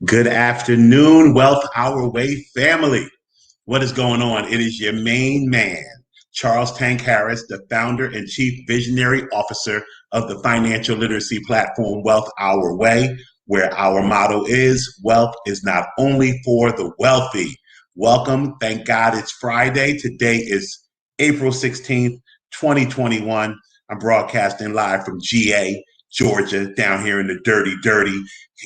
Good afternoon, Wealth Our Way family. What is going on? It is your main man, Charles Tank Harris, the founder and chief visionary officer of the financial literacy platform Wealth Our Way, where our motto is wealth is not only for the wealthy. Welcome. Thank God it's Friday. Today is April 16th, 2021. I'm broadcasting live from GA, Georgia, down here in the dirty.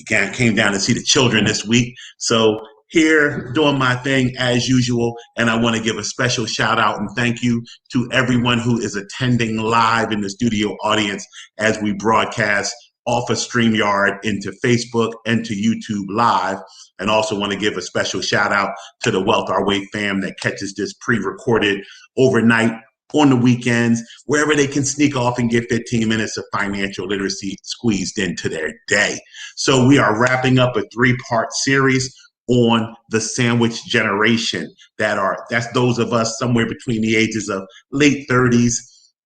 Came down to see the children this week. So here doing my thing as usual. And I want to give a special shout out and thank you to everyone who is attending live in the studio audience as we broadcast off of StreamYard into Facebook and to YouTube live. And also want to give a special shout out to the Wealth Our Way fam that catches this pre-recorded overnight on the weekends, wherever they can sneak off and get 15 minutes of financial literacy squeezed into their day. So we are wrapping up a 3-part series on the sandwich generation. That's those of us somewhere between the ages of late 30s,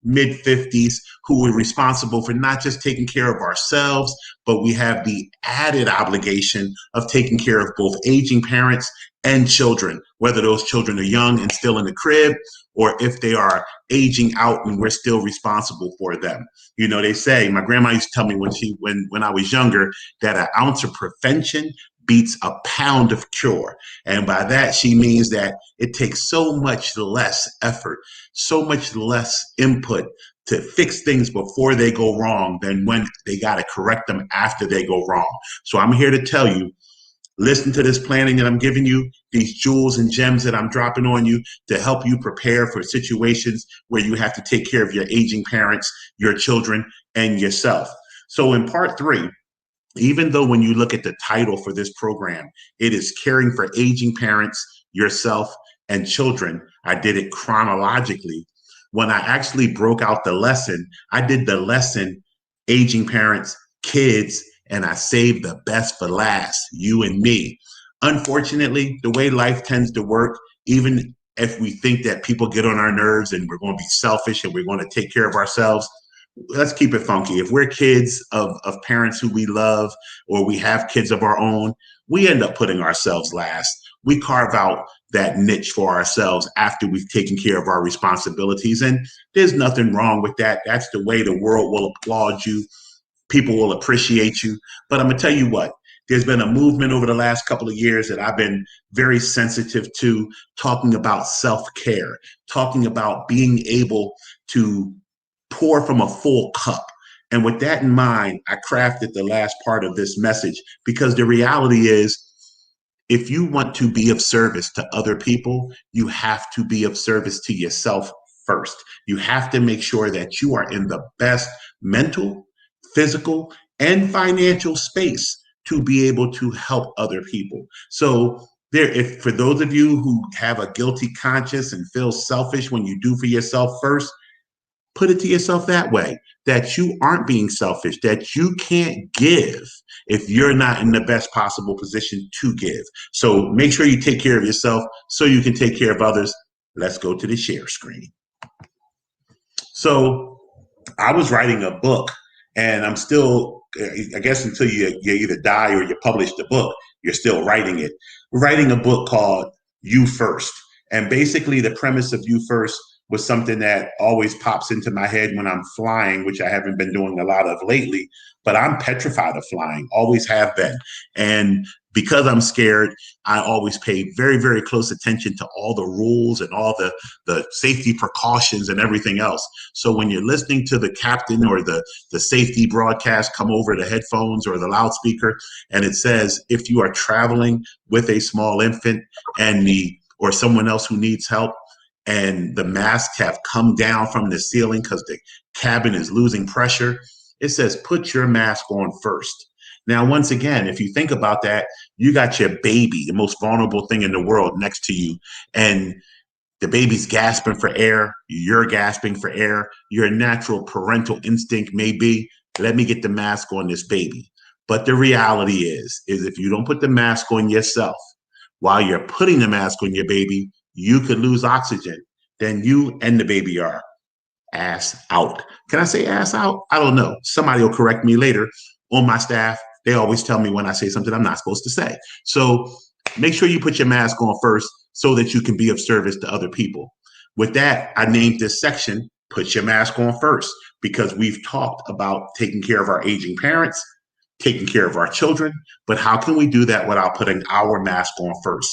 mid 50s, who are responsible for not just taking care of ourselves, but we have the added obligation of taking care of both aging parents and children, whether those children are young and still in the crib, or if they are aging out and we're still responsible for them. You know, they say, my grandma used to tell me when I was younger, that an ounce of prevention beats a pound of cure. And by that, she means that it takes so much less effort, so much less input to fix things before they go wrong than when they got to correct them after they go wrong. So I'm here to tell you, listen to this planning that I'm giving you, these jewels and gems that I'm dropping on you to help you prepare for situations where you have to take care of your aging parents, your children, and yourself. So in part 3, even though when you look at the title for this program, it is caring for aging parents, yourself, and children, I did it chronologically. When I actually broke out the lesson, I did the lesson, aging parents, kids, and I saved the best for last, you and me. Unfortunately, the way life tends to work, even if we think that people get on our nerves and we're going to be selfish and we're going to take care of ourselves, let's keep it funky. If we're kids of parents who we love, or we have kids of our own, we end up putting ourselves last. We carve out that niche for ourselves after we've taken care of our responsibilities. And there's nothing wrong with that. That's the way the world will applaud you. People will appreciate you. But I'm going to tell you what, there's been a movement over the last couple of years that I've been very sensitive to, talking about self-care, talking about being able to pour from a full cup. And with that in mind, I crafted the last part of this message, because the reality is, if you want to be of service to other people, you have to be of service to yourself first. You have to make sure that you are in the best mental, physical, and financial space to be able to help other people. So if for those of you who have a guilty conscience and feel selfish when you do for yourself first, put it to yourself that way, that you aren't being selfish, that you can't give if you're not in the best possible position to give. So make sure you take care of yourself so you can take care of others. Let's go to the share screen. So I was writing a book, and I'm still, I guess until you either die or you publish the book, you're still writing it. Writing a book called You First. And basically the premise of You First was something that always pops into my head when I'm flying, which I haven't been doing a lot of lately, but I'm petrified of flying, always have been. And because I'm scared, I always pay very, very close attention to all the rules and all the safety precautions and everything else. So when you're listening to the captain or the safety broadcast come over the headphones or the loudspeaker, and it says, if you are traveling with a small infant or someone else who needs help, and the masks have come down from the ceiling because the cabin is losing pressure, it says, put your mask on first. Now, once again, if you think about that, you got your baby, the most vulnerable thing in the world, next to you, and the baby's gasping for air, you're gasping for air. Your natural parental instinct may be, let me get the mask on this baby. But the reality is if you don't put the mask on yourself while you're putting the mask on your baby, you could lose oxygen. Then you and the baby are ass out. Can I say ass out? I don't know. Somebody will correct me later on my staff, they always tell me when I say something I'm not supposed to say. So make sure you put your mask on first so that you can be of service to other people. With that, I named this section, Put Your Mask On First, because we've talked about taking care of our aging parents, taking care of our children, but how can we do that without putting our mask on first?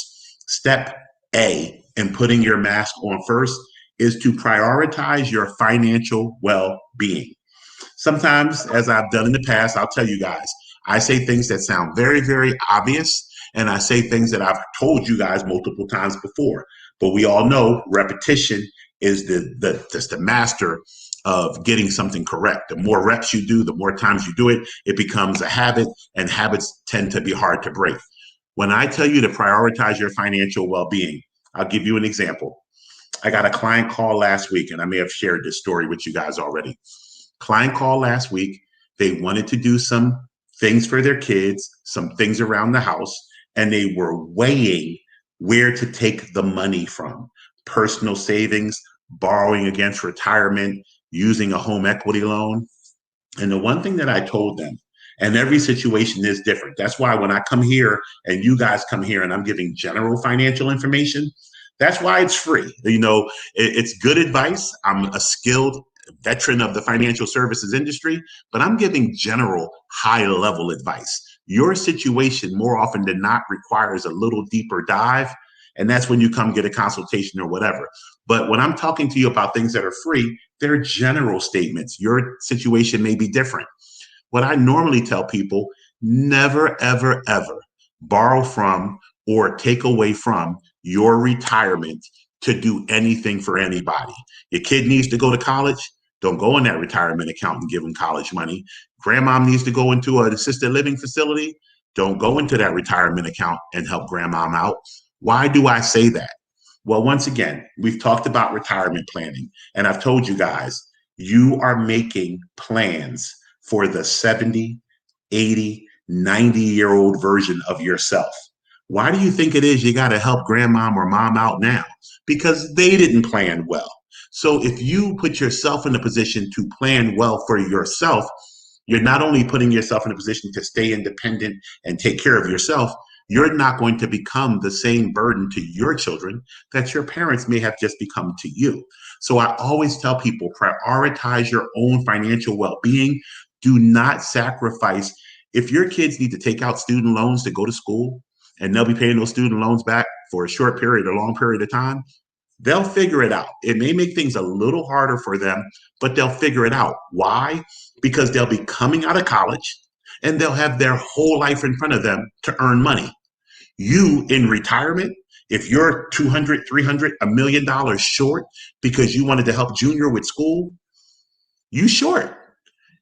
Step A in putting your mask on first is to prioritize your financial well-being. Sometimes, as I've done in the past, I'll tell you guys, I say things that sound very, very obvious, and I say things that I've told you guys multiple times before. But we all know repetition is the master of getting something correct. The more reps you do, the more times you do it, it becomes a habit, and habits tend to be hard to break. When I tell you to prioritize your financial well-being, I'll give you an example. I got a client call last week, and I may have shared this story with you guys already. Client call last week. They wanted to do some things for their kids, some things around the house, and they were weighing where to take the money from. Personal savings, borrowing against retirement, using a home equity loan. And the one thing that I told them, and every situation is different. That's why when I come here and you guys come here and I'm giving general financial information, that's why it's free. It's good advice. I'm a skilled veteran of the financial services industry, but I'm giving general high level advice. Your situation more often than not requires a little deeper dive. And that's when you come get a consultation or whatever. But when I'm talking to you about things that are free, they're general statements. Your situation may be different. What I normally tell people, never, ever, ever borrow from or take away from your retirement to do anything for anybody. Your kid needs to go to college. Don't go in that retirement account and give them college money. Grandma needs to go into an assisted living facility. Don't go into that retirement account and help grandma out. Why do I say that? Well, once again, we've talked about retirement planning, and I've told you guys, you are making plans for the 70, 80, 90-year-old version of yourself. Why do you think it is you got to help grandmom or mom out now? Because they didn't plan well. So if you put yourself in a position to plan well for yourself, you're not only putting yourself in a position to stay independent and take care of yourself, you're not going to become the same burden to your children that your parents may have just become to you. So I always tell people, prioritize your own financial well-being. Do not sacrifice. If your kids need to take out student loans to go to school, and they'll be paying those student loans back for a short period or long period of time, they'll figure it out. It may make things a little harder for them, but they'll figure it out. Why? Because they'll be coming out of college and they'll have their whole life in front of them to earn money. You in retirement, if you're 200, 300, $1 million short because you wanted to help Junior with school, you short.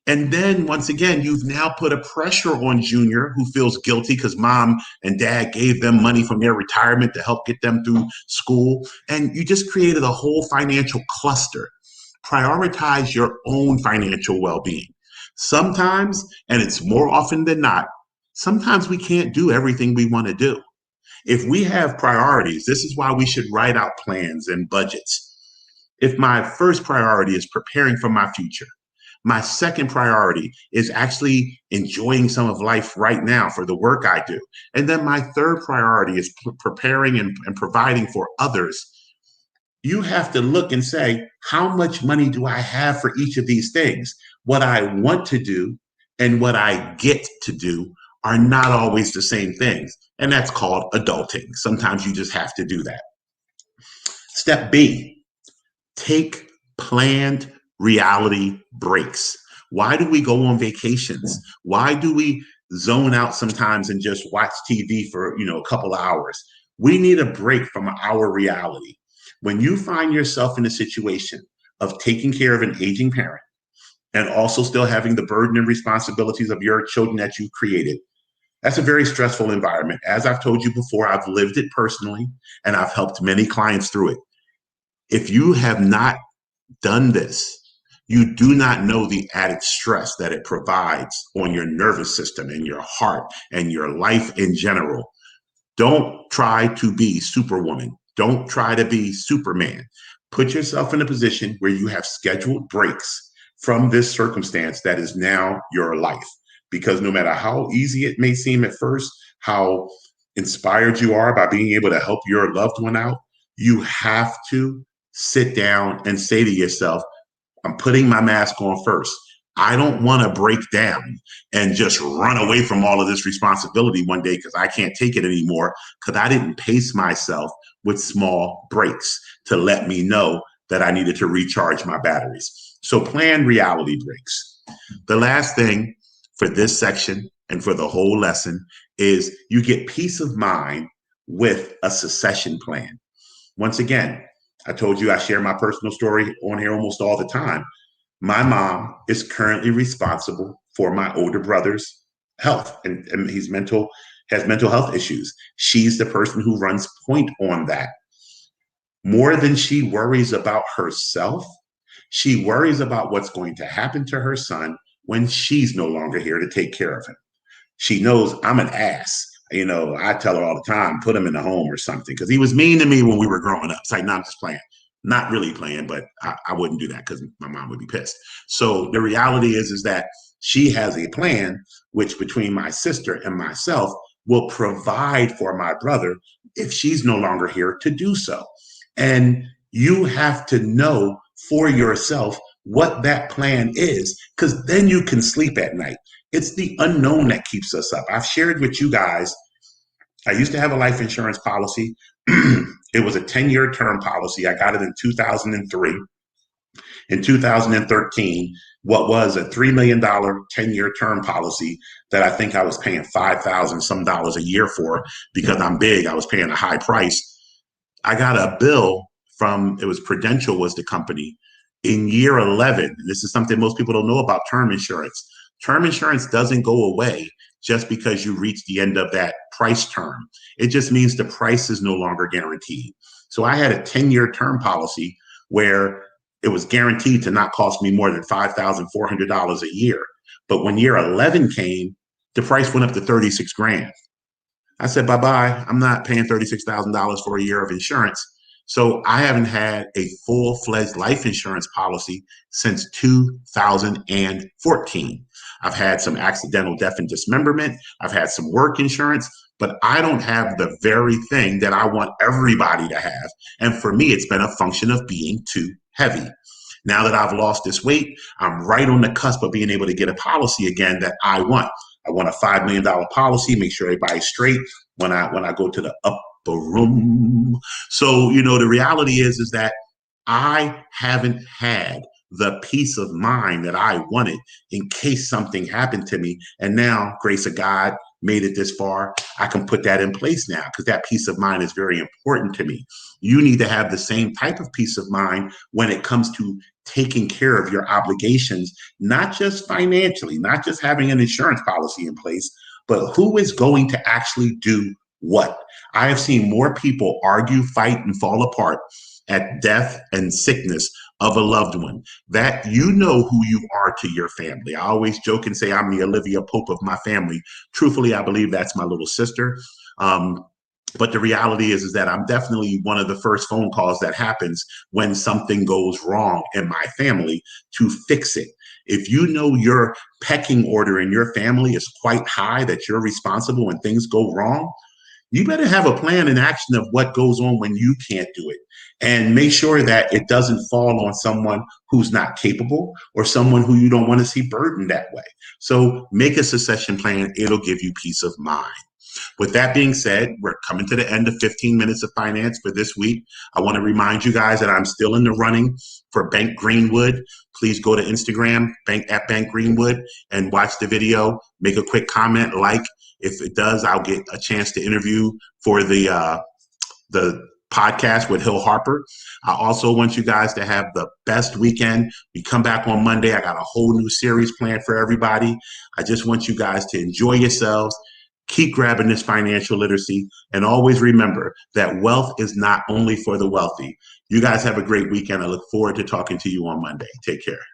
And then once again, you've now put a pressure on Junior, who feels guilty because mom and dad gave them money from their retirement to help get them through school. And you just created a whole financial cluster. Prioritize your own financial well-being. Sometimes, and it's more often than not, sometimes we can't do everything we want to do. If we have priorities, this is why we should write out plans and budgets. If my first priority is preparing for my future, my second priority is actually enjoying some of life right now for the work I do. And then my third priority is preparing and providing for others. You have to look and say, how much money do I have for each of these things? What I want to do and what I get to do are not always the same things. And that's called adulting. Sometimes you just have to do that. Step B, take planned reality breaks. Why do we go on vacations? Why do we zone out sometimes and just watch TV for, a couple of hours? We need a break from our reality. When you find yourself in a situation of taking care of an aging parent and also still having the burden and responsibilities of your children that you created, that's a very stressful environment. As I've told you before, I've lived it personally and I've helped many clients through it. If you have not done this, you do not know the added stress that it provides on your nervous system and your heart and your life in general. Don't try to be Superwoman. Don't try to be Superman. Put yourself in a position where you have scheduled breaks from this circumstance that is now your life. because no matter how easy it may seem at first, how inspired you are by being able to help your loved one out, you have to sit down and say to yourself, I'm putting my mask on first. I don't want to break down and just run away from all of this responsibility one day because I can't take it anymore because I didn't pace myself with small breaks to let me know that I needed to recharge my batteries. So plan reality breaks. The last thing for this section and for the whole lesson is you get peace of mind with a succession plan. Once again, I told you I share my personal story on here almost all the time. My mom is currently responsible for my older brother's health, and he's has mental health issues. She's the person who runs point on that. More than she worries about herself, she worries about what's going to happen to her son when she's no longer here to take care of him. She knows I'm an ass. I tell her all the time, put him in a home or something, because he was mean to me when we were growing up. It's like, no, I'm just playing. Not really playing, but I wouldn't do that because my mom would be pissed. So the reality is that she has a plan, which between my sister and myself will provide for my brother if she's no longer here to do so. And you have to know for yourself what that plan is, because then you can sleep at night. It's the unknown that keeps us up. I've shared with you guys, I used to have a life insurance policy. It was a 10-year term policy. I got it in 2003. In 2013, what was a $3 million 10-year term policy that I think I was paying $5,000 some dollars a year for because I'm big, I was paying a high price. I got a bill from, it was Prudential was the company, in year 11. This is something most people don't know about term insurance. Term insurance doesn't go away just because you reach the end of that price term. It just means the price is no longer guaranteed. So I had a 10-year term policy where it was guaranteed to not cost me more than $5,400 a year. But when year 11 came, the price went up to 36 grand. I said, bye-bye. I'm not paying $36,000 for a year of insurance. So I haven't had a full-fledged life insurance policy since 2014. I've had some accidental death and dismemberment. I've had some work insurance, but I don't have the very thing that I want everybody to have. And for me, it's been a function of being too heavy. Now that I've lost this weight, I'm right on the cusp of being able to get a policy again that I want. I want a $5 million policy, make sure everybody's straight when I go to the upper room. So, the reality is that I haven't had the peace of mind that I wanted in case something happened to me. And now, grace of God, made it this far, I can put that in place now because that peace of mind is very important to me. You need to have the same type of peace of mind when it comes to taking care of your obligations, not just financially, not just having an insurance policy in place, but who is going to actually do what? I have seen more people argue, fight, and fall apart at death and sickness of a loved one. That you know who you are to your family. I always joke and say I'm the Olivia Pope of my family. Truthfully, I believe that's my little sister. But the reality is that I'm definitely one of the first phone calls that happens when something goes wrong in my family to fix it. If you know your pecking order in your family is quite high, that you're responsible when things go wrong, you better have a plan and action of what goes on when you can't do it. And make sure that it doesn't fall on someone who's not capable or someone who you don't want to see burdened that way. So make a succession plan. It'll give you peace of mind. With that being said, we're coming to the end of 15 Minutes of Finance for this week. I want to remind you guys that I'm still in the running for Bank Greenwood. Please go to Instagram, Bank Greenwood, and watch the video. Make a quick comment, like. If it does, I'll get a chance to interview for the podcast with Hill Harper. I also want you guys to have the best weekend. We come back on Monday. I got a whole new series planned for everybody. I just want you guys to enjoy yourselves. Keep grabbing this financial literacy, and always remember that wealth is not only for the wealthy. You guys have a great weekend. I look forward to talking to you on Monday. Take care.